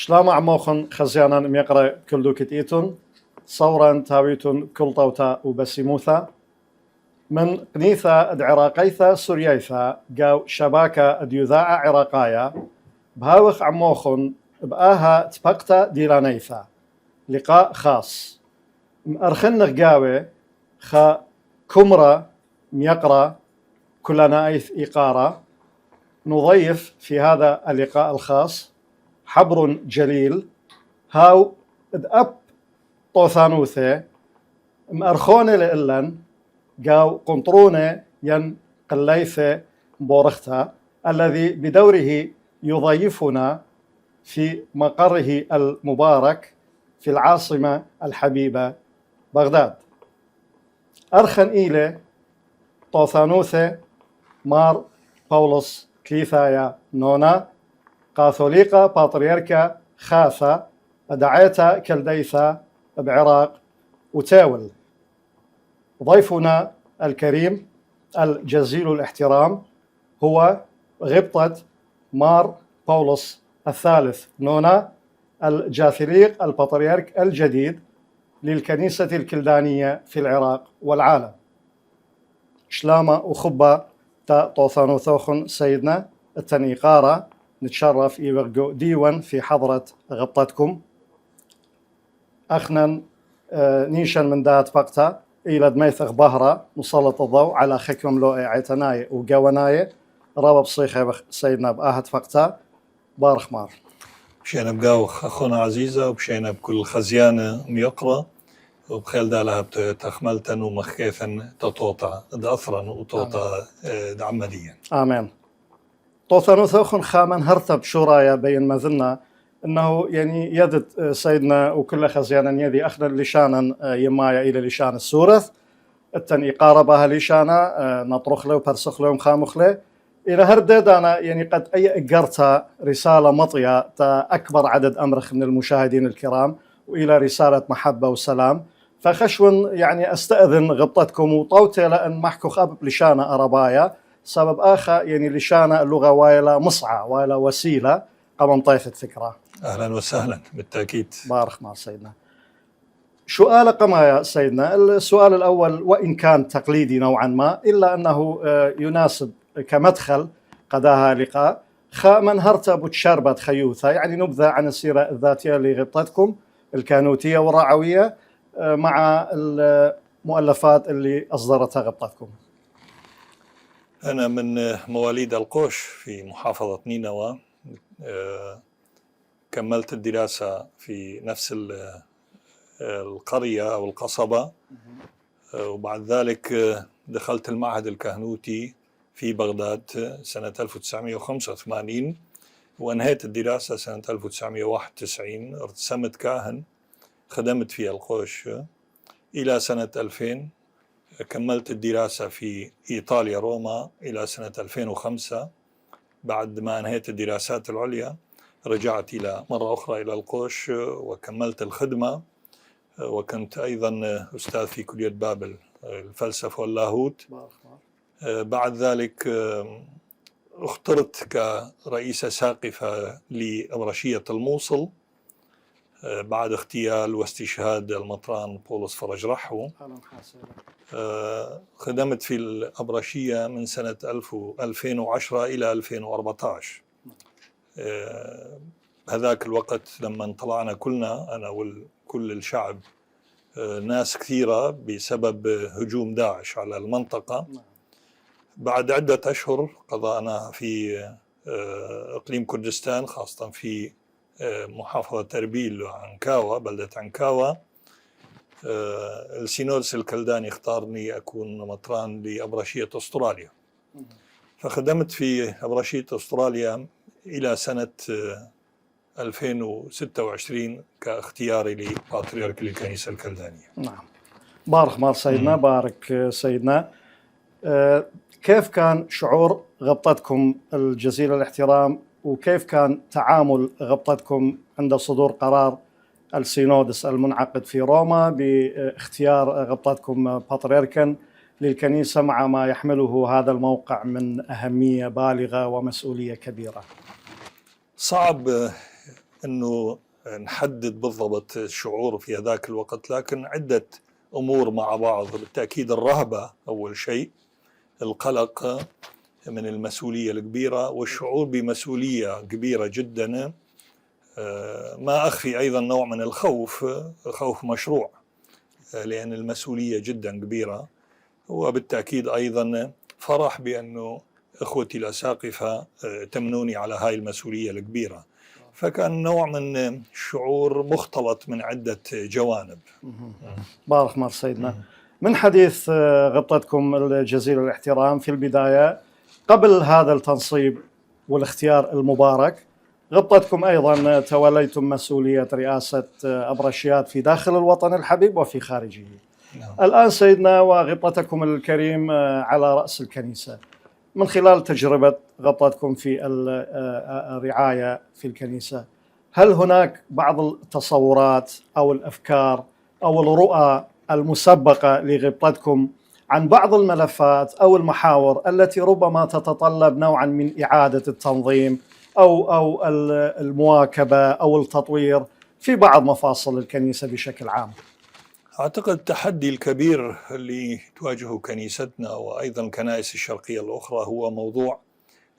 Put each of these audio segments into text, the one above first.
شلام عموخن خزيانا ميقرا كل دوكتيتون صورا تاويتون كل طوتا وبسيموثا من قنيثة العراقيثة سوريايثة قاو شباكة ديوذاعة عراقايا بهاوخ عموخن بآها تبقتا ديلانيثة لقاء خاص مأرخن قاوي خا كمرة ميقرا كلنا أيث إيقارة نضيف في هذا اللقاء الخاص حبر جليل هاو اب طوثانوثة مأرخونة لإلن قاو قنطرونة ين قليثة بورختها الذي بدوره يضيفنا في مقره المبارك في العاصمة الحبيبة بغداد. أرخن إيلة طوثانوثة مار باولوس كليثايا نونا كاثوليقة بطريركا خاثة دعيتا كالديثة بعراق وتاول. ضيفنا الكريم الجزيل الاحترام هو غبطة مار باولوس الثالث نونا الجاثليق البطريرك الجديد للكنيسة الكلدانية في العراق والعالم. شلامة وخبة تا طوثانوثوخن سيدنا التنيقارة نتشرف يبرقو ديوان في حضرة غبطتكم أخنا نيشان من دات بقتا إلى دميثغ بهرة مسلط الضوء على خكم لو عيتناي وقواناي رابط صيخة سيدنا بآهت فقتا بارخ مار بشينا بقاوخ أخونا عزيزة وبشينا بكل خزيانة ميقرة وبخيل دالها تخملتا ومخيثا تطوطا دأثرا وطوطا دعمديا آمين. طوثانوثوخن خامن هرتب شورايا بين ما ذلنا انه يعني يدد سيدنا وكل خزيانا يدي اخنا لشانا يمايا الى لشان السورث التن يقاربها لشانا نطرخ له وبرسخ له ومخامخ له الى هردد انا يعني قد اي اجرتها رساله مطيه تا اكبر عدد امرخ من المشاهدين الكرام والى رساله محبه وسلام فخشون يعني استاذن غبطتكم وطوتي لان محكو خابب لشانا اربايا سبب آخر يعني لشانا اللغة وايلا مصعة وايلا وسيلة قبل طيفة فكرة. أهلا وسهلا بالتأكيد. بارك مع سيدنا. سؤال قما يا سيدنا السؤال الأول وإن كان تقليدي نوعا ما إلا أنه يناسب كمدخل قداها لقاء من هرت بتشربة خيوثة يعني نبذة عن السيرة الذاتية لغبطتكم الكانوتية والرعوية مع المؤلفات اللي أصدرتها غبطتكم. أنا من مواليد القوش في محافظة نينوى. كملت الدراسة في نفس القرية أو القصبة وبعد ذلك دخلت المعهد الكهنوتي في بغداد سنة 1985 وأنهيت الدراسة سنة 1991. ارتسمت كاهن خدمت في القوش إلى سنة 2000. كملت الدراسة في إيطاليا روما إلى سنة 2005. بعد ما أنهيت الدراسات العليا رجعت مرة أخرى إلى القوش وكملت الخدمة وكنت أيضا أستاذ في كلية بابل الفلسفة واللاهوت. بعد ذلك اخترت كرئيسة ساقفة لأبرشية الموصل بعد اغتيال واستشهاد المطران بولس فرج رحو. خدمت في الأبرشية من سنة 2010 إلى 2014. هذاك الوقت لما طلعنا كلنا أنا وكل الشعب ناس كثيرة بسبب هجوم داعش على المنطقة. بعد عدة أشهر قضانا في إقليم كردستان خاصة في محافظة أربيل وعنكاوة بلدة عنكاوة. السينودس الكلداني اختارني أكون مطران لأبرشية أستراليا فخدمت في أبرشية أستراليا إلى سنة 2026 كاختياري لبطريرك الكنيسة الكلدانية. نعم بارك مار سيدنا بارك سيدنا. كيف كان شعور غبطتكم الجزيل الاحترام وكيف كان تعامل غبطتكم عند صدور قرار السينودس المنعقد في روما باختيار غبطتكم بطريركا للكنيسة مع ما يحمله هذا الموقع من أهمية بالغة ومسؤولية كبيرة؟ صعب أنه نحدد بالضبط الشعور في ذاك الوقت، لكن عدة أمور مع بعض. بالتأكيد الرهبة أول شيء، القلق من المسؤولية الكبيرة والشعور بمسؤولية كبيرة جدا. ما أخفي أيضا نوع من الخوف، خوف مشروع لأن المسؤولية جدا كبيرة، وبالتأكيد أيضا فرح بأنه إخوتي الأساقفة تمنوني على هاي المسؤولية الكبيرة. فكان نوع من شعور مختلط من عدة جوانب. بارك الله سيدنا. من حديث غبطتكم الجزيل الاحترام في البداية قبل هذا التنصيب والاختيار المبارك، غبطتكم أيضا توليتم مسؤولية رئاسة أبرشيات في داخل الوطن الحبيب وفي خارجه. الآن سيدنا وغبطتكم الكريم على رأس الكنيسة، من خلال تجربة غبطتكم في الرعاية في الكنيسة، هل هناك بعض التصورات أو الأفكار أو الرؤى المسبقة لغبطتكم عن بعض الملفات أو المحاور التي ربما تتطلب نوعا من إعادة التنظيم أو المواكبة أو التطوير في بعض مفاصل الكنيسة بشكل عام؟ أعتقد التحدي الكبير اللي تواجهه كنيستنا وأيضا الكنائس الشرقية الأخرى هو موضوع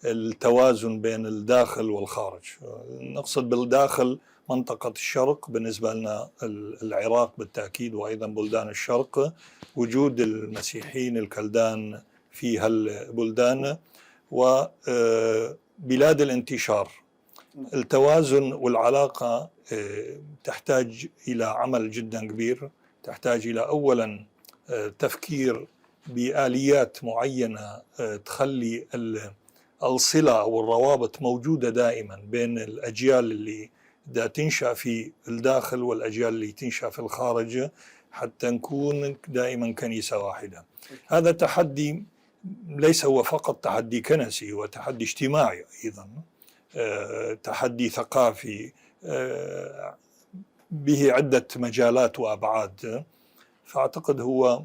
التوازن بين الداخل والخارج. نقصد بالداخل منطقة الشرق، بالنسبة لنا العراق بالتأكيد وأيضا بلدان الشرق، وجود المسيحيين الكلدان في هالبلدان وبلاد الانتشار. التوازن والعلاقة تحتاج إلى عمل جدا كبير، تحتاج إلى أولا تفكير بآليات معينة تخلي الصلة والروابط موجودة دائما بين الأجيال اللي دا تنشأ في الداخل والأجيال اللي تنشأ في الخارج، حتى نكون دائما كنيسة واحدة. هذا تحدي ليس هو فقط تحدي كنسي، هو تحدي اجتماعي أيضا، تحدي ثقافي به عدة مجالات وأبعاد. فأعتقد هو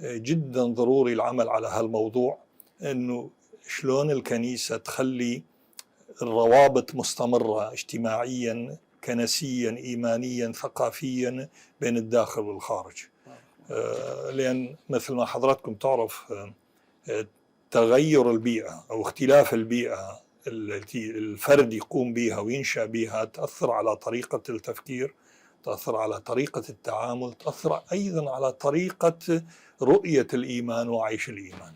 جدا ضروري العمل على هالموضوع، أنه شلون الكنيسة تخلي الروابط مستمرة اجتماعيا كنسيا إيمانيا ثقافيا بين الداخل والخارج. لأن مثل ما حضراتكم تعرف تغير البيئة أو اختلاف البيئة التي الفرد يقوم بها وينشأ بها تأثر على طريقة التفكير، تأثر على طريقة التعامل، تأثر أيضا على طريقة رؤية الإيمان وعيش الإيمان.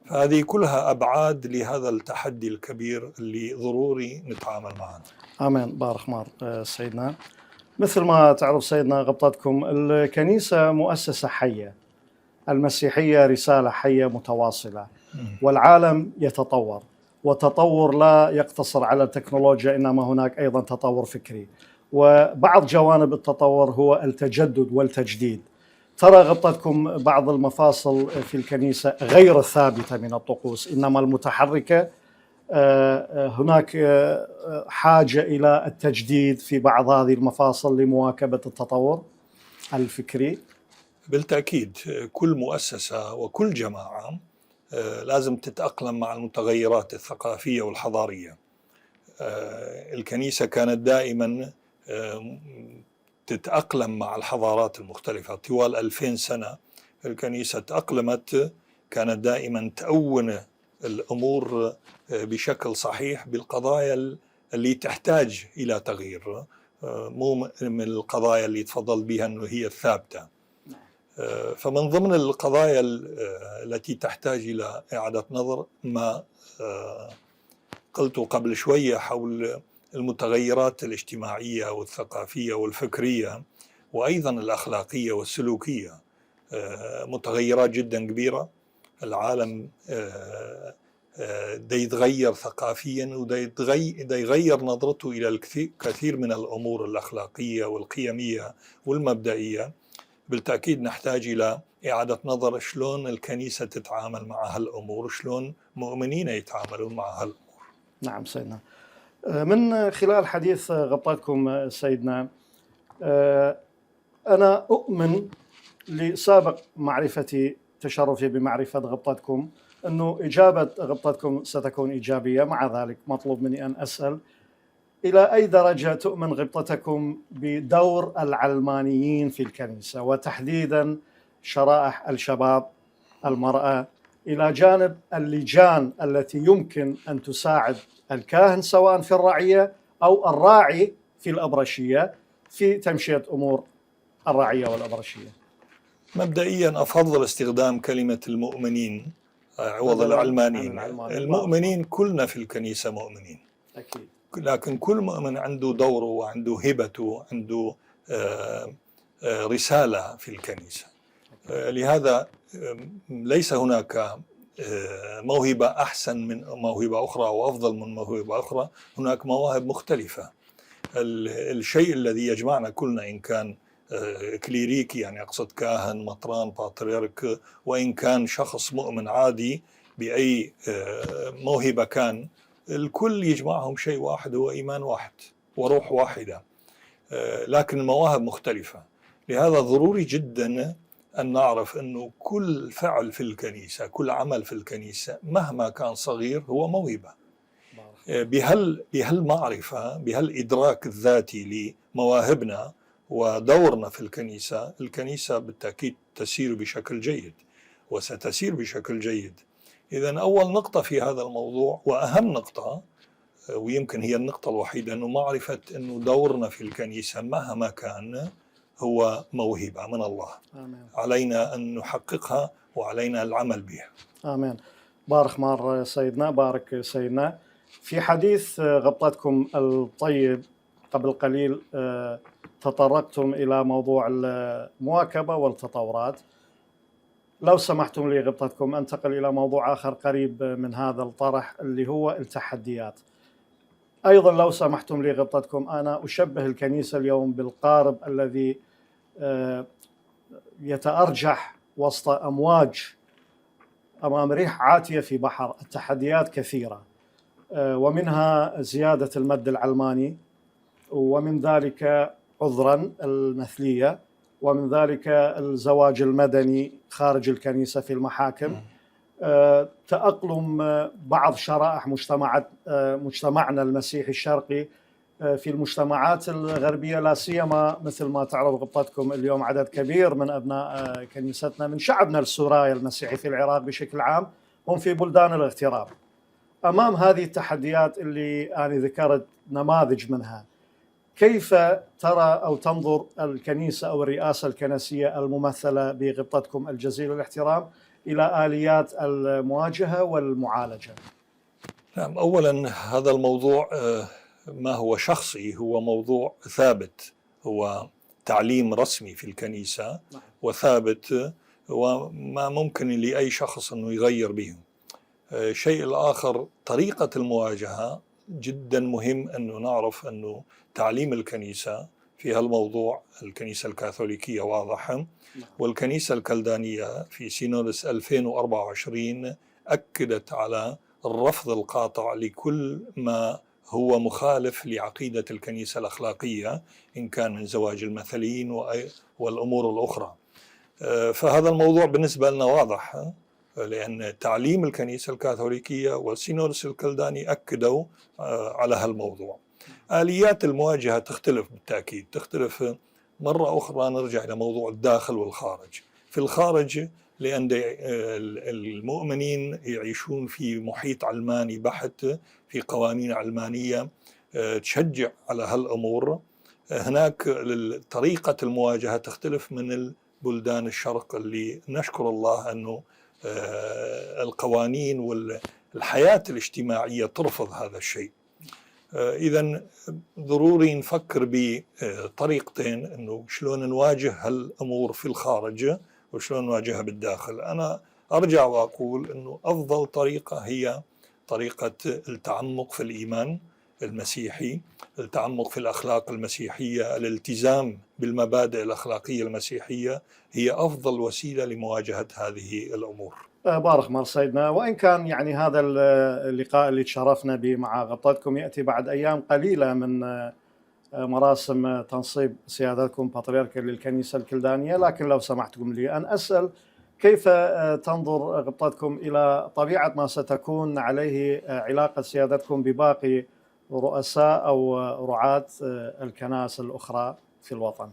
هذه كلها أبعاد لهذا التحدي الكبير اللي ضروري نتعامل معه. آمين. بارك الله سيدنا. مثل ما تعرف سيدنا غبطتكم الكنيسة مؤسسة حية، المسيحية رسالة حية متواصلة، والعالم يتطور، وتطور لا يقتصر على التكنولوجيا، إنما هناك أيضا تطور فكري، وبعض جوانب التطور هو التجدد والتجديد. ترى غبطتكم بعض المفاصل في الكنيسة غير الثابتة من الطقوس إنما المتحركة، هناك حاجة إلى التجديد في بعض هذه المفاصل لمواكبة التطور الفكري. بالتأكيد كل مؤسسة وكل جماعة لازم تتأقلم مع المتغيرات الثقافية والحضارية. الكنيسة كانت دائما تتأقلم مع الحضارات المختلفة طوال 2000 سنة. الكنيسة تأقلمت، كانت دائما تأون الأمور بشكل صحيح بالقضايا اللي تحتاج إلى تغيير، مو من القضايا اللي تفضل بها أنه هي الثابتة. فمن ضمن القضايا التي تحتاج إلى إعادة نظر ما قلت قبل شوية حول المتغيرات الاجتماعية والثقافية والفكرية وأيضا الأخلاقية والسلوكية، متغيرات جدا كبيرة. العالم دا يتغير ثقافيا ودا يغير نظرته إلى الكثير من الأمور الأخلاقية والقيمية والمبدئية. بالتأكيد نحتاج إلى إعادة نظر شلون الكنيسة تتعامل مع هالأمور، شلون مؤمنين يتعاملون مع هالأمور. نعم سيدنا. من خلال حديث غبطتكم سيدنا، أنا أؤمن لسابق معرفتي تشرفي بمعرفة غبطتكم أنه إجابة غبطتكم ستكون إيجابية. مع ذلك مطلوب مني أن أسأل إلى أي درجة تؤمن غبطتكم بدور العلمانيين في الكنيسة، وتحديدا شرائح الشباب، المرأة، إلى جانب اللجان التي يمكن أن تساعد الكاهن سواء في الرعية أو الراعي في الأبرشية في تمشية أمور الرعية والأبرشية؟ مبدئيا أفضل استخدام كلمة المؤمنين عوض بدلاً عن العلمانيين. العلمانيين. المؤمنين كلنا في الكنيسة مؤمنين، أكيد. لكن كل مؤمن عنده دوره وعنده هبته، عنده رسالة في الكنيسة. لهذا ليس هناك موهبة أحسن من موهبة أخرى وأفضل من موهبة أخرى، هناك مواهب مختلفة. الشيء الذي يجمعنا كلنا إن كان كليريكي، يعني أقصد كاهن، مطران، بطريرك، وإن كان شخص مؤمن عادي بأي موهبة كان، الكل يجمعهم شيء واحد، هو إيمان واحد وروح واحدة، لكن المواهب مختلفة. لهذا ضروري جدا أن نعرف أنه كل فعل في الكنيسة، كل عمل في الكنيسة مهما كان صغير هو موهبة. بهالمعرفة، بهالإدراك الذاتي لمواهبنا ودورنا في الكنيسة، الكنيسة بالتأكيد تسير بشكل جيد وستسير بشكل جيد. إذن أول نقطة في هذا الموضوع وأهم نقطة، ويمكن هي النقطة الوحيدة، أنه معرفة أنه دورنا في الكنيسة مهما كان هو موهبة من الله. آمين. علينا أن نحققها وعلينا العمل بها. آمين. بارك مار سيدنا، بارك سيدنا. في حديث غبطتكم الطيب قبل قليل تطرقتم إلى موضوع المواكبة والتطورات. لو سمحتم لي غبطتكم أنتقل إلى موضوع آخر قريب من هذا الطرح اللي هو التحديات. أيضا لو سمحتم لي غبطتكم، أنا أشبه الكنيسة اليوم بالقارب الذي يتأرجح وسط أمواج أمام ريح عاتية في بحر. التحديات كثيرة، ومنها زيادة المد العلماني، ومن ذلك عذرا المثلية، ومن ذلك الزواج المدني خارج الكنيسة في المحاكم، تأقلم بعض شرائح مجتمعنا المسيحي الشرقي في المجتمعات الغربية، لا سيما مثل ما تعرف غبطتكم اليوم عدد كبير من أبناء كنيستنا من شعبنا السوري المسيحي في العراق بشكل عام هم في بلدان الاغتراب. أمام هذه التحديات اللي أنا ذكرت نماذج منها، كيف ترى أو تنظر الكنيسة أو الرئاسة الكنسية الممثلة بغبطتكم الجزيل الاحترام إلى آليات المواجهة والمعالجة؟ نعم، أولا هذا الموضوع ما هو شخصي، هو موضوع ثابت، هو تعليم رسمي في الكنيسة وثابت، وما ممكن لأي شخص أنه يغير به. الشيء الآخر طريقة المواجهة جدا مهم أنه نعرف أنه تعليم الكنيسة في هالموضوع، الكنيسة الكاثوليكية واضحة، والكنيسة الكلدانية في سينودس 2024 أكدت على الرفض القاطع لكل ما هو مخالف لعقيدة الكنيسة الأخلاقية، إن كان من زواج المثليين والأمور الأخرى. فهذا الموضوع بالنسبة لنا واضح، لأن تعليم الكنيسة الكاثوليكية والسينودس الكلداني أكدوا على هالموضوع. آليات المواجهة تختلف بالتأكيد، تختلف. مرة أخرى نرجع إلى موضوع الداخل والخارج. في الخارج لأن المؤمنين يعيشون في محيط علماني بحت، في قوانين علمانية تشجع على هالأمور. هناك طريقة المواجهة تختلف من البلدان الشرق، اللي نشكر الله أنه القوانين والحياة الاجتماعية ترفض هذا الشيء. إذن ضروري نفكر بطريقتين أنه شلون نواجه هالأمور في الخارج وشلون نواجهها بالداخل. أنا أرجع وأقول أنه أفضل طريقة هي طريقة التعمق في الإيمان المسيحي، التعمق في الأخلاق المسيحية، الالتزام بالمبادئ الأخلاقية المسيحية هي أفضل وسيلة لمواجهة هذه الأمور. بارك مار سيدنا. وإن كان يعني هذا اللقاء اللي تشرفنا به مع غبطتكم يأتي بعد أيام قليلة من مراسم تنصيب سيادتكم بطريركا للكنيسة الكلدانية، لكن لو سمحتكم لي أن أسأل كيف تنظر غبطتكم إلى طبيعة ما ستكون عليه علاقة سيادتكم بباقي رؤساء أو رعاة الكنائس الأخرى في الوطن؟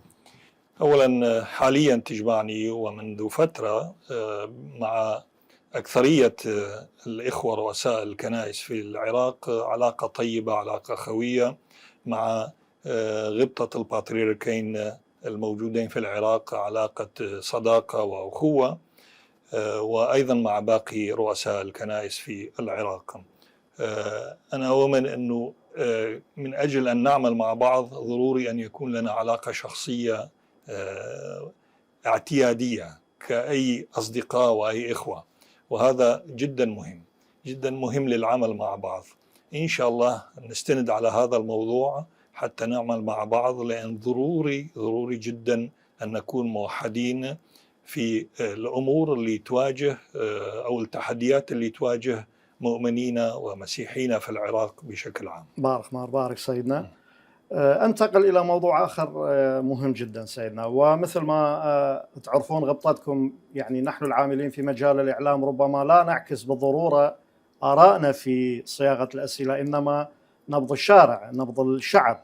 أولا حاليا تجمعني ومنذ فترة مع أكثرية الإخوة رؤساء الكنائس في العراق علاقة طيبة، علاقة خوية مع غبطة البطريركين الموجودين في العراق، علاقة صداقة وأخوة، وأيضا مع باقي رؤساء الكنائس في العراق. أنا أؤمن أنه من أجل أن نعمل مع بعض ضروري أن يكون لنا علاقة شخصية اعتيادية كأي أصدقاء وأي إخوة، وهذا جدا مهم، جدا مهم للعمل مع بعض. إن شاء الله نستند على هذا الموضوع حتى نعمل مع بعض، لأن ضروري جدا أن نكون موحدين في الأمور اللي تواجه أو التحديات اللي تواجه مؤمنين ومسيحيين في العراق بشكل عام. بارك سيدنا. أنتقل إلى موضوع آخر مهم جدا سيدنا، ومثل ما تعرفون غبطتكم يعني نحن العاملين في مجال الإعلام ربما لا نعكس بالضرورة آرائنا في صياغة الأسئلة، إنما نبض الشارع، نبض الشعب.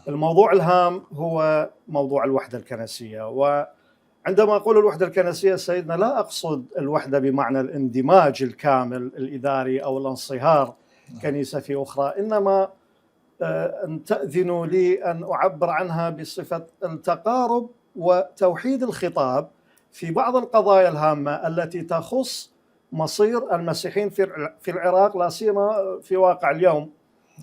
الموضوع الهام هو موضوع الوحدة الكنسية، وعندما أقول الوحدة الكنسية سيدنا لا أقصد الوحدة بمعنى الاندماج الكامل الإداري أو الانصهار كنيسة في أخرى، إنما أن تأذنوا لي أن أعبر عنها بصفة التقارب وتوحيد الخطاب في بعض القضايا الهامة التي تخص مصير المسيحيين في العراق، لا سيما في واقع اليوم.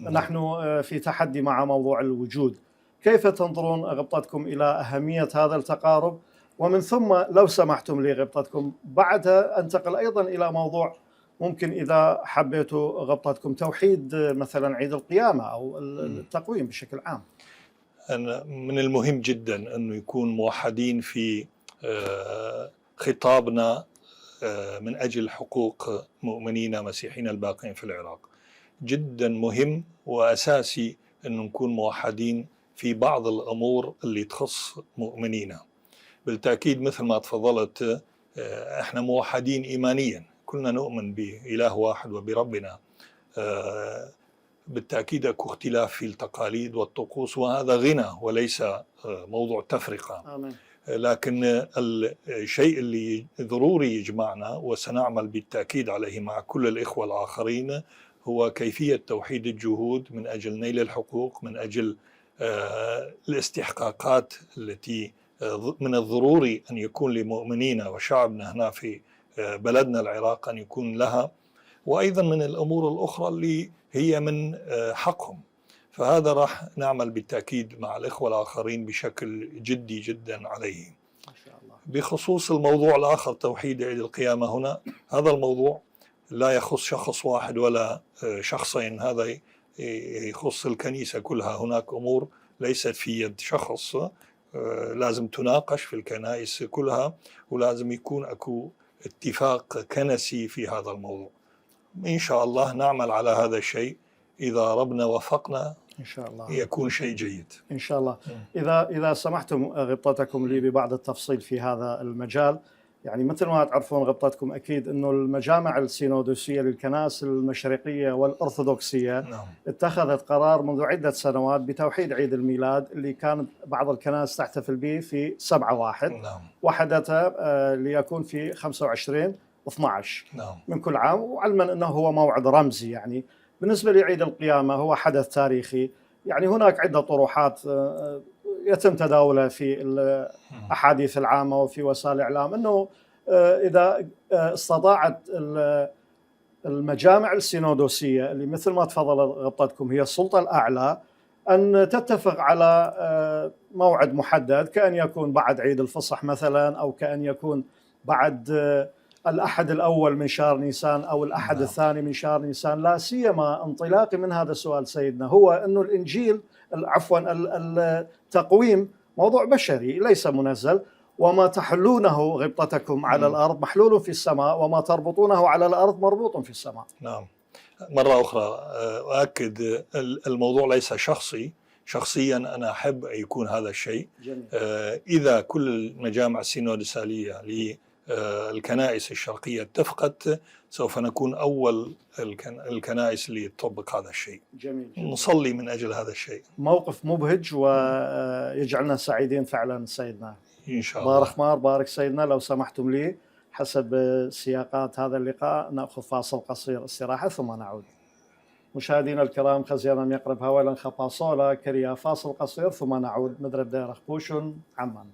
نحن في تحدي مع موضوع الوجود. كيف تنظرون غبطتكم إلى أهمية هذا التقارب؟ ومن ثم لو سمحتم لي غبطتكم بعدها أنتقل أيضا إلى موضوع ممكن إذا حبيتوا غبطتكم توحيد مثلا عيد القيامة أو التقويم بشكل عام. من المهم جدا أنه يكون موحدين في خطابنا من أجل حقوق مؤمنين مسيحيين الباقين في العراق. جدا مهم وأساسي أن نكون موحدين في بعض الأمور اللي تخص مؤمنين. بالتأكيد مثل ما تفضلت احنا موحدين إيمانيا، كلنا نؤمن بإله واحد وبربنا. بالتأكيد اكو اختلاف في التقاليد والطقوس، وهذا غنى وليس موضوع تفرقة. آمين. لكن الشيء اللي ضروري يجمعنا وسنعمل بالتأكيد عليه مع كل الإخوة الآخرين هو كيفية توحيد الجهود من أجل نيل الحقوق، من أجل الاستحقاقات التي من الضروري أن يكون لمؤمنين وشعبنا هنا في بلدنا العراق أن يكون لها، وأيضا من الأمور الأخرى اللي هي من حقهم. فهذا راح نعمل بالتأكيد مع الإخوة الآخرين بشكل جدي جدا عليه. ما شاء الله. بخصوص الموضوع الآخر توحيد عيد القيامة، هنا هذا الموضوع لا يخص شخص واحد ولا شخصين، هذا يخص الكنيسة كلها. هناك أمور ليست في يد شخص، لازم تناقش في الكنائس كلها، ولازم يكون أكو اتفاق كنسي في هذا الموضوع. إن شاء الله نعمل على هذا الشيء، إذا ربنا وفقنا إن شاء الله يكون شيء جيد إن شاء الله. إذا سمحتم غبطتكم لي ببعض التفصيل في هذا المجال، يعني مثل ما تعرفون غبطتكم أكيد أنه المجامع السينودوسية للكنائس المشرقية والأرثوذكسية اتخذت قرار منذ عدة سنوات بتوحيد عيد الميلاد اللي كانت بعض الكنائس تحتفل به في 7/1 وحدتها ليكون في 25/12 من كل عام، وعلما أنه هو موعد رمزي. يعني بالنسبة لعيد القيامة هو حدث تاريخي، يعني هناك عدة طروحات يتم تداولها في الأحاديث العامة وفي وسائل الإعلام، أنه إذا استطاعت المجامع السينودوسية اللي مثل ما تفضل غبطتكم هي السلطة الأعلى أن تتفق على موعد محدد، كأن يكون بعد عيد الفصح مثلا، أو كأن يكون بعد الأحد الأول من شهر نيسان أو الأحد الثاني من شهر نيسان. لا سيما انطلاقي من هذا السؤال سيدنا هو أنه الإنجيل التقويم موضوع بشري ليس منزل، وما تحلونه غبطتكم على الأرض محلول في السماء، وما تربطونه على الأرض مربوط في السماء. نعم. مرة أخرى أؤكد الموضوع ليس شخصيا أنا أحب أن يكون هذا الشيء. جميل. إذا كل المجامع السينودسالية الكنائس الشرقية اتفقت، سوف نكون أول الكنائس اللي تطبق هذا الشيء. جميل. نصلي من أجل هذا الشيء. موقف مبهج ويجعلنا سعيدين فعلا سيدنا. إن شاء الله. بارك مار، بارك سيدنا. لو سمحتم لي حسب سياقات هذا اللقاء نأخذ فاصل قصير استراحة ثم نعود. مشاهدينا الكرام، خزيانا يقرب هوالا خباصولا كريا فاصل قصير ثم نعود. مدرب دير خبوشن عمان.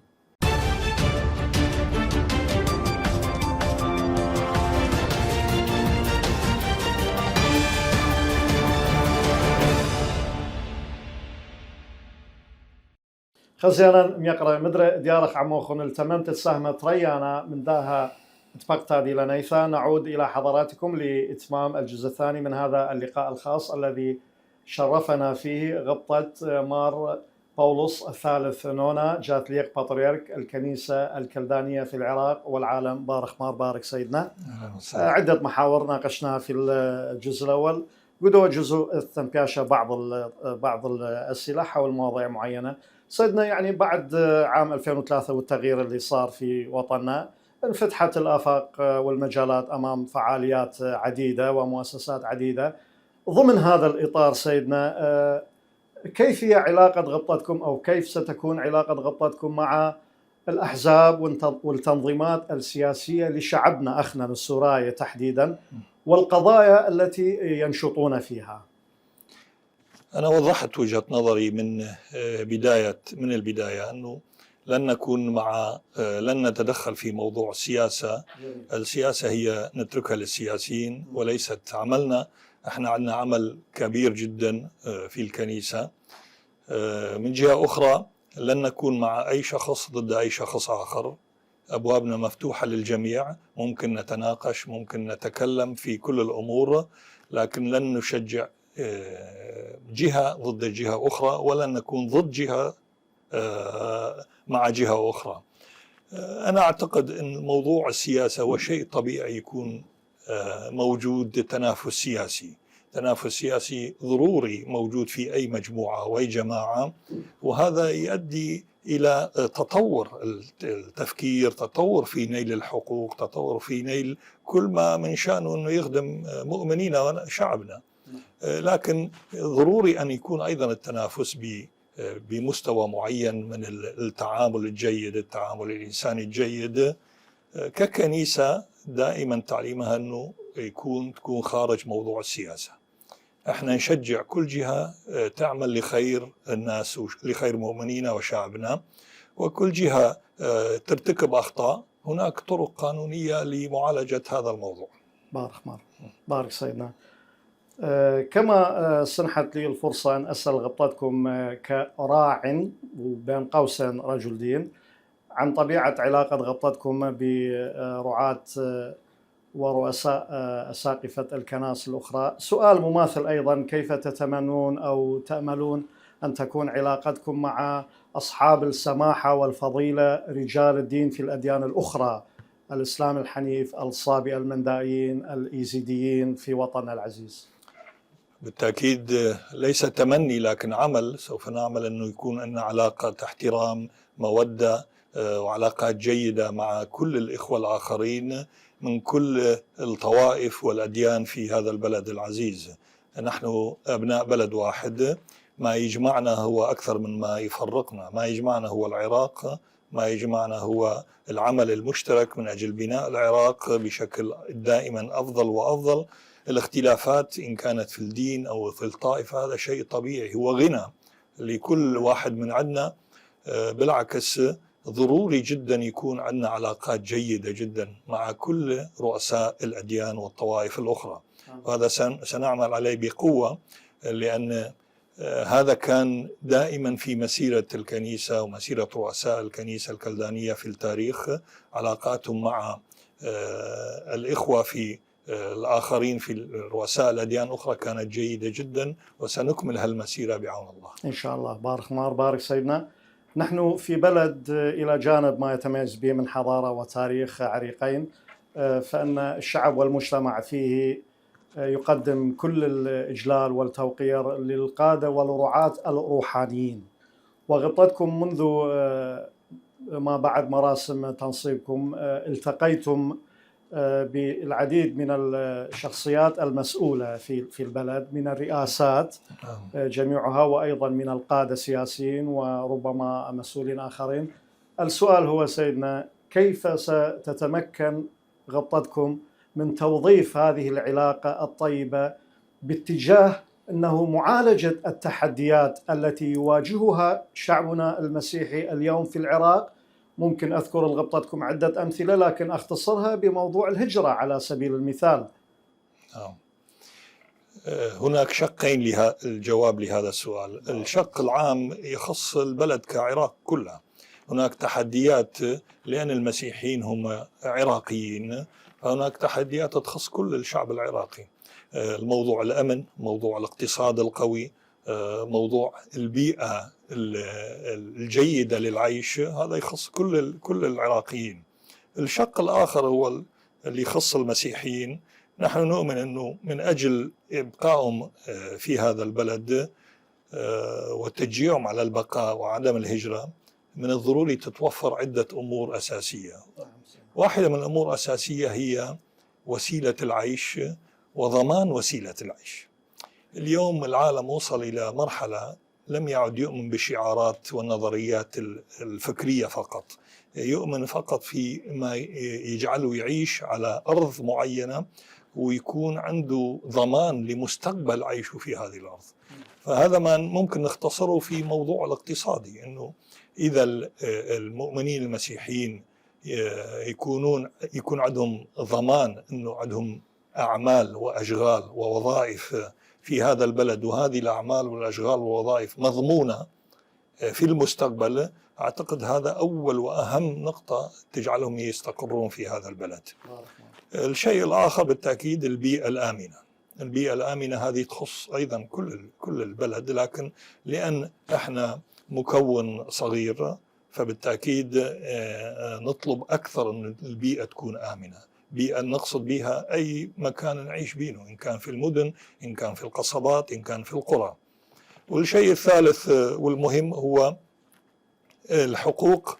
خزيانا يقرأ مدري ديارخ عموخن التممت السهمة ريانا من داها اتفقت دي لنيثا. نعود إلى حضراتكم لإتمام الجزء الثاني من هذا اللقاء الخاص الذي شرفنا فيه غبطة مار بولس الثالث نونا جاتليق بطريرك الكنيسة الكلدانية في العراق والعالم. بارك مار، بارك سيدنا. عدة محاور ناقشناها في الجزء الأول، قدوا جزء التنبياشة بعض الأسئلة حول مواضيع معينة. سيدنا يعني بعد عام 2003 والتغيير اللي صار في وطننا، انفتحت الآفاق والمجالات أمام فعاليات عديدة ومؤسسات عديدة. ضمن هذا الإطار سيدنا، كيف هي علاقة غبطتكم أو كيف ستكون علاقة غبطتكم مع الأحزاب والتنظيمات السياسية لشعبنا أخنا السورية تحديدا والقضايا التي ينشطون فيها؟ أنا وضحت وجهة نظري من البداية أنه لن نتدخل في موضوع السياسة. السياسة هي نتركها للسياسيين وليست عملنا. احنا عندنا عمل كبير جدا في الكنيسة. من جهة أخرى لن نكون مع أي شخص ضد أي شخص آخر. أبوابنا مفتوحة للجميع، ممكن نتناقش، ممكن نتكلم في كل الأمور، لكن لن نشجع جهة ضد جهة أخرى، ولن نكون ضد جهة مع جهة أخرى. أنا أعتقد أن موضوع السياسة هو شيء طبيعي يكون موجود. تنافس سياسي ضروري موجود في أي مجموعة وأي جماعة، وهذا يؤدي إلى تطور التفكير، تطور في نيل الحقوق، تطور في نيل كل ما من شأنه أنه يخدم مؤمنين وشعبنا. لكن ضروري أن يكون أيضا التنافس بمستوى معين من التعامل الجيد، التعامل الإنساني الجيد. ككنيسة دائما تعليمها أنه تكون خارج موضوع السياسة. احنا نشجع كل جهة تعمل لخير الناس ولخير مؤمنين وشعبنا، وكل جهة ترتكب أخطاء هناك طرق قانونية لمعالجة هذا الموضوع. بارك سيدنا. كما سنحت لي الفرصة أن أسأل غبطتكم كراع وبين قوسين رجل دين عن طبيعة علاقة غبطتكم برعاة ورؤساء أساقفة الكنائس الأخرى. سؤال مماثل أيضا، كيف تتمنون أو تأملون أن تكون علاقتكم مع أصحاب السماحة والفضيلة رجال الدين في الأديان الأخرى، الإسلام الحنيف، الصابئة، المندائيين، الإيزيديين في وطننا العزيز؟ بالتأكيد ليس تمني لكن عمل. سوف نعمل أنه يكون لنا علاقة احترام، مودة، وعلاقات جيدة مع كل الإخوة الآخرين من كل الطوائف والأديان في هذا البلد العزيز. نحن أبناء بلد واحد، ما يجمعنا هو أكثر من ما يفرقنا. ما يجمعنا هو العراق، ما يجمعنا هو العمل المشترك من أجل بناء العراق بشكل دائما أفضل وأفضل. الاختلافات إن كانت في الدين أو في الطائفة هذا شيء طبيعي، هو غنى لكل واحد من عندنا. بالعكس ضروري جدا يكون عندنا علاقات جيدة جدا مع كل رؤساء الأديان والطوائف الأخرى، وهذا سنعمل عليه بقوة، لأن هذا كان دائما في مسيرة الكنيسة ومسيرة رؤساء الكنيسة الكلدانية في التاريخ. علاقاتهم مع الإخوة في الآخرين في رؤساء الأديان الأخرى كانت جيدة جدا، وسنكمل هالمسيرة بعون الله إن شاء الله. بارك مار، بارك سيدنا. نحن في بلد إلى جانب ما يتميز به من حضارة وتاريخ عريقين، فإن الشعب والمجتمع فيه يقدم كل الإجلال والتوقير للقادة والرعاة الروحانيين. وغبطتكم منذ ما بعد مراسم تنصيبكم التقيتم بالعديد من الشخصيات المسؤولة في البلد من الرئاسات جميعها، وأيضا من القادة السياسيين وربما مسؤولين آخرين. السؤال هو سيدنا، كيف ستتمكن غبطتكم من توظيف هذه العلاقة الطيبة باتجاه أنه معالجة التحديات التي يواجهها شعبنا المسيحي اليوم في العراق؟ ممكن أذكر لغبطتكم عدة أمثلة لكن أختصرها بموضوع الهجرة على سبيل المثال. هناك شقين للجواب لهذا السؤال. الشق العام يخص البلد كعراق كلها. هناك تحديات لأن المسيحيين هم عراقيين، فهناك تحديات تخص كل الشعب العراقي. الموضوع الأمن، موضوع الاقتصاد القوي، موضوع البيئة الجيدة للعيش، هذا يخص كل العراقيين. الشق الآخر هو اللي يخص المسيحيين. نحن نؤمن أنه من أجل إبقائهم في هذا البلد وتشجيعهم على البقاء وعدم الهجرة، من الضروري تتوفر عدة أمور أساسية. واحدة من الأمور الأساسية هي وسيلة العيش وضمان وسيلة العيش. اليوم العالم وصل إلى مرحلة لم يعد يؤمن بالشعارات والنظريات الفكرية فقط، يؤمن فقط في ما يجعله يعيش على أرض معينة ويكون عنده ضمان لمستقبل عيشه في هذه الأرض. فهذا ما ممكن نختصره في موضوع الاقتصادي، أنه إذا المؤمنين المسيحيين يكون عندهم ضمان أنه عندهم أعمال وأشغال ووظائف في هذا البلد، وهذه الأعمال والأشغال والوظائف مضمونة في المستقبل، أعتقد هذا أول وأهم نقطة تجعلهم يستقرون في هذا البلد. الشيء الآخر بالتأكيد البيئة الآمنة. البيئة الآمنة هذه تخص أيضا كل البلد، لكن لأن احنا مكون صغير فبالتأكيد نطلب أكثر أن البيئة تكون آمنة. بيئة نقصد بها أي مكان نعيش بينه، إن كان في المدن، إن كان في القصبات، إن كان في القرى. والشيء الثالث والمهم هو الحقوق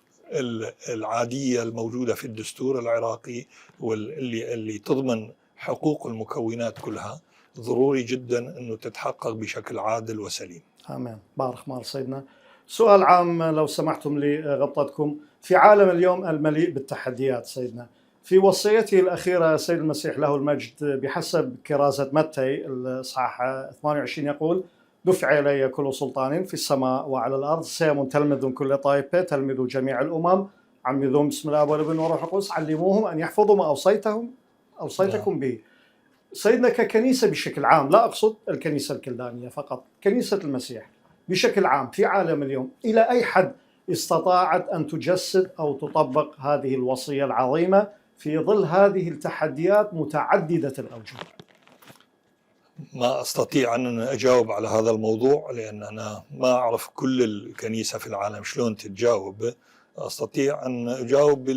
العادية الموجودة في الدستور العراقي واللي تضمن حقوق المكونات كلها. ضروري جدا أنه تتحقق بشكل عادل وسليم. آمين. بارك الله سيدنا. سؤال عام لو سمحتم لي غبطتكم، في عالم اليوم المليء بالتحديات سيدنا، في وصيته الأخيرة سيد المسيح له المجد بحسب كرازة متى الإصحاح 28 يقول: دفع إلي كل سلطان في السماء وعلى الأرض، سيم تلمذ كل طائفة، تلمذوا جميع الأمم، عمذوهم بسم الآب والابن والروح القدس، علموهم أن يحفظوا ما أوصيتكم به. سيدنا ككنيسة بشكل عام، لا أقصد الكنيسة الكلدانية فقط، كنيسة المسيح بشكل عام في عالم اليوم، إلى أي حد استطاعت أن تجسد أو تطبق هذه الوصية العظيمة في ظل هذه التحديات متعددة الأوجه؟ ما أستطيع أن أجاوب على هذا الموضوع لأن أنا ما أعرف كل الكنيسة في العالم شلون تتجاوب. أستطيع أن أجاوب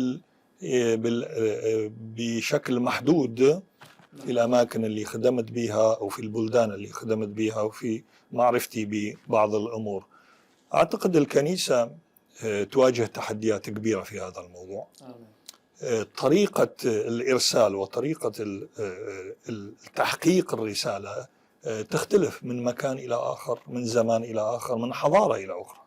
بشكل محدود في الأماكن اللي خدمت بها أو في البلدان اللي خدمت بها وفي معرفتي ببعض الأمور. أعتقد الكنيسة تواجه تحديات كبيرة في هذا الموضوع. طريقة الإرسال وطريقة تحقيق الرسالة تختلف من مكان إلى آخر، من زمان إلى آخر، من حضارة إلى أخرى.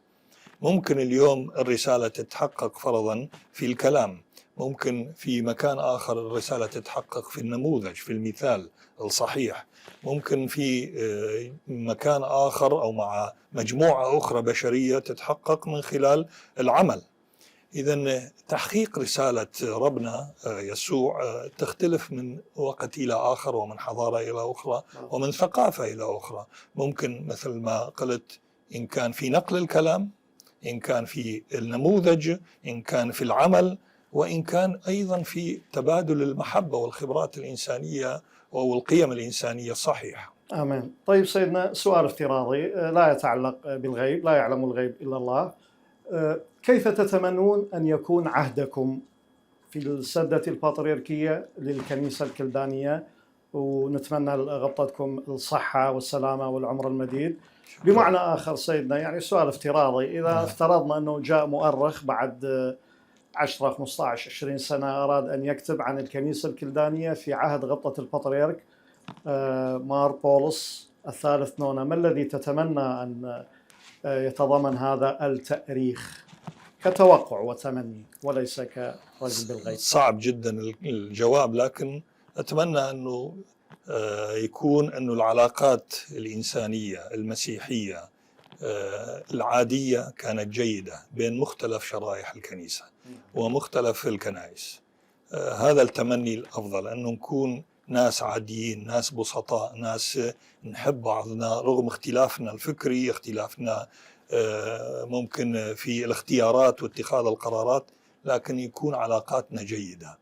ممكن اليوم الرسالة تتحقق فرضا في الكلام، ممكن في مكان آخر الرسالة تتحقق في النموذج، في المثال الصحيح، ممكن في مكان آخر أو مع مجموعة أخرى بشرية تتحقق من خلال العمل. إذن تحقيق رسالة ربنا يسوع تختلف من وقت إلى آخر ومن حضارة إلى أخرى ومن ثقافة إلى أخرى. ممكن مثل ما قلت إن كان في نقل الكلام، إن كان في النموذج، إن كان في العمل، وإن كان أيضا في تبادل المحبة والخبرات الإنسانية والقيم الإنسانية الصحيحة. آمين. طيب سيدنا، سؤال افتراضي لا يتعلق بالغيب، لا يعلم الغيب إلا الله. كيف تتمنون أن يكون عهدكم في السدة البطريركية للكنيسة الكلدانية؟ ونتمنى لغبطتكم الصحة والسلامة والعمر المديد. بمعنى آخر سيدنا، يعني سؤال افتراضي، إذا افترضنا أنه جاء مؤرخ بعد 10 15 20 سنة أراد أن يكتب عن الكنيسة الكلدانية في عهد غبطة البطريرك مار بولس الثالث نونا. ما الذي تتمنى أن يتضمن هذا التأريخ كتوقع وتمني وليس كرجل بالغيب؟ صعب جدا الجواب، لكن أتمنى أنه يكون أنه العلاقات الإنسانية المسيحية العادية كانت جيدة بين مختلف شرائح الكنيسة ومختلف الكنائس. هذا التمني الأفضل، أنه نكون ناس عاديين، ناس بسطاء، ناس نحب بعضنا رغم اختلافنا الفكري، اختلافنا ممكن في الاختيارات واتخاذ القرارات، لكن يكون علاقاتنا جيدة.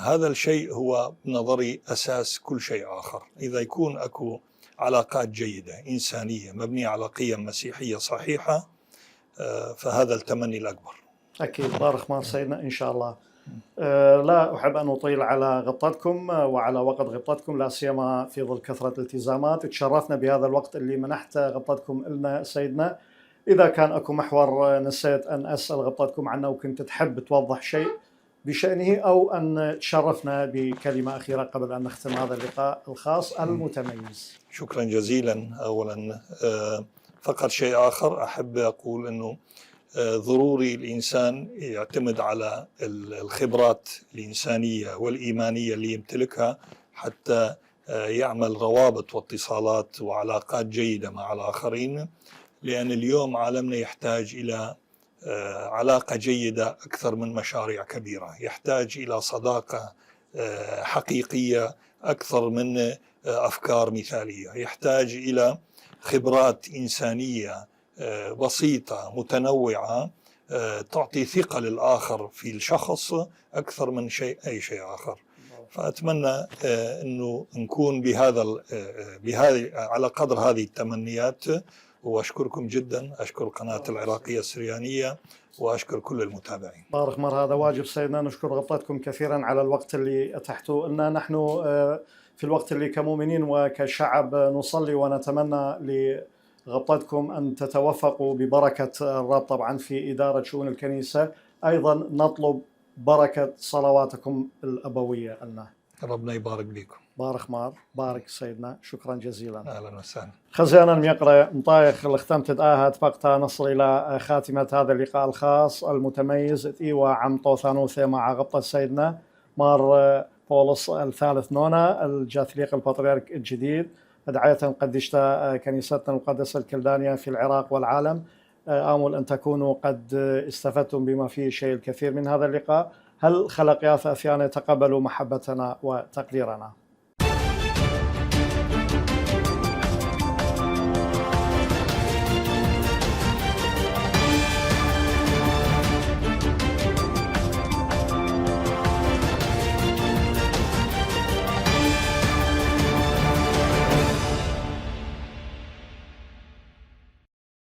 هذا الشيء هو بنظري أساس كل شيء آخر. إذا يكون أكو علاقات جيدة إنسانية مبنية على قيم مسيحية صحيحة، فهذا التمني الأكبر. أكيد. بارك مار سيدنا إن شاء الله. لا أحب أن أطيل على غبطتكم وعلى وقت غبطتكم، لا سيما في ظل كثرة الالتزامات. تشرفنا بهذا الوقت اللي منحت غبطتكم لنا سيدنا. إذا كان أكو محور نسيت أن أسأل غبطتكم عنه وكنت تحب توضح شيء بشأنه، أو أن تشرفنا بكلمة أخيرة قبل أن نختم هذا اللقاء الخاص المتميز. شكرا جزيلا. أولا فقط شيء آخر أحب أقول أنه ضروري الإنسان يعتمد على الخبرات الإنسانية والإيمانية اللي يمتلكها حتى يعمل روابط واتصالات وعلاقات جيدة مع الآخرين، لأن اليوم عالمنا يحتاج إلى علاقة جيدة أكثر من مشاريع كبيرة، يحتاج إلى صداقة حقيقية أكثر من أفكار مثالية، يحتاج إلى خبرات إنسانية بسيطة متنوعة تعطي ثقة للآخر في الشخص أكثر من أي شيء آخر. فأتمنى أنه نكون على قدر هذه التمنيات. وأشكركم جدا، أشكر القناة العراقية السريانية وأشكر كل المتابعين. بارك مر، هذا واجب سيدنا. نشكر غبطتكم كثيرا على الوقت اللي أتحتوه لنا. نحن في الوقت اللي كمؤمنين وكشعب نصلي ونتمنى لغبطتكم أن تتوفقوا ببركة الرب طبعا في إدارة شؤون الكنيسة. أيضا نطلب بركة صلواتكم الأبوية لنا. ربنا يبارك بكم. بارك مار، بارك سيدنا، شكرا جزيلا. أهلا وسهلا. خزيانا الميقرة مطايخ الختمت آهات فقطة نصل إلى خاتمة هذا اللقاء الخاص المتميز إيوا عم طوثانوثة مع غبطة سيدنا مار بولس الثالث نونا الجاثليق البطريرك الجديد. دعاية قدشتا كنيستنا المقدسة الكلدانية في العراق والعالم. آمل أن تكونوا قد استفدتم بما فيه شيء الكثير من هذا اللقاء. هل خلق يا ثاثيان تقبلوا محبتنا وتقديرنا.